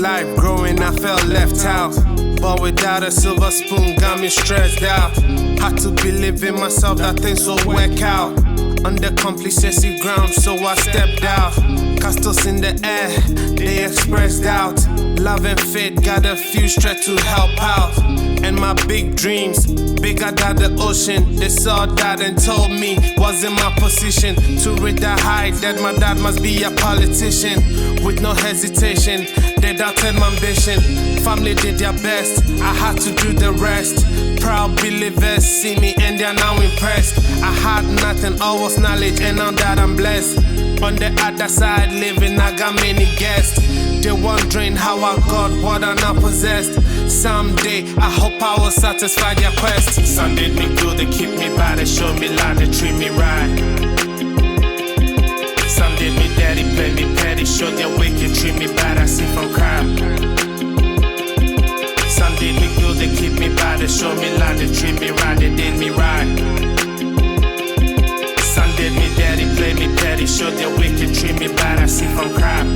life growing, I felt left out. But without a silver spoon, got me stressed out. Had to believe in myself that things will work out. On the complacency ground, so I stepped out. Castles in the air, they expressed doubt. Love and faith got a few straight to help out. And my big dreams, bigger than the ocean. They saw that and told me wasn't my position to reach that height, that my dad must be a politician. With no hesitation, they doubted my ambition. Family did their best, I had to do the rest. Proud believers see me and they're now impressed. I had nothing, all was knowledge, and now that I'm blessed. On the other side living, I got many guests. They're wondering how I got what I now possessed. Someday, I hope I will satisfy their quest. Some did me good, they keep me bad, they show me love, they treat me right. Some did me dirty, play me petty, show their wicked, treat me bad, I see from crime. Some did me good, they keep me bad, they show me love, they treat me right, they did me right. Some did me dirty, play me petty, show their wicked, treat me bad, I see from crime.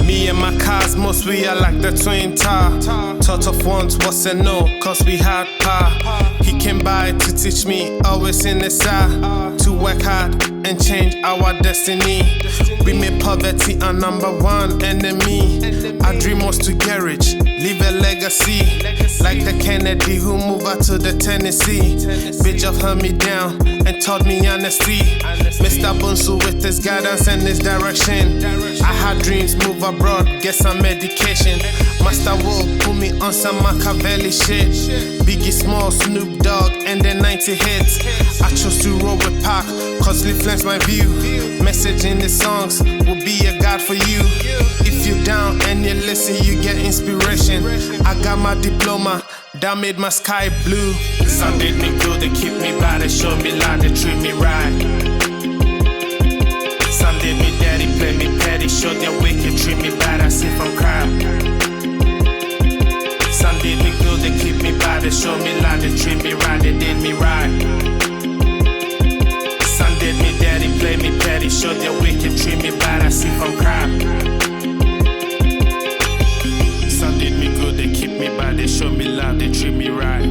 Me and my cosmos, we are like the twin tower. Thought of once was a no, cause we had power. He came by to teach me, always in the side, to work hard and change our destiny. We made poverty our number one enemy. Our dream was to get rich, leave a legacy. Like the Kennedy who moved out to the Tennessee. Bitch of held me down and taught me honesty. Mr. Bunsu with his guidance and his direction. I had dreams, move abroad, get some medication. Master Will put me on some Machiavelli shit. Biggie Small, Snoop Dogg, and then 90 hits. I chose to roll with Pac, cause influence my view. Message in the songs will be a guide for you. If you down and you listen, you get inspiration. I got my diploma, that made my sky blue. Some did me good, they keep me bad, they show me love, they treat me right. Some did me dirty, play me petty, show their wicked, treat me bad, I see from crime. Some did me good, they keep me bad, they show me love, they treat me right, they did me right. Some did me dirty, play me petty, show their wicked, treat me bad, I see from crime. Some did me good, they keep me bad, they show me love, they treat me right.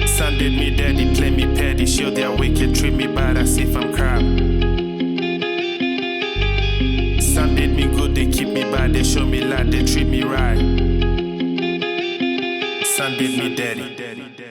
Some did me dirty, play me petty, show their wicked, treat me bad, I see from crime. Some did me good, they keep me bad, they show me love, they treat me right. Some did me dirty.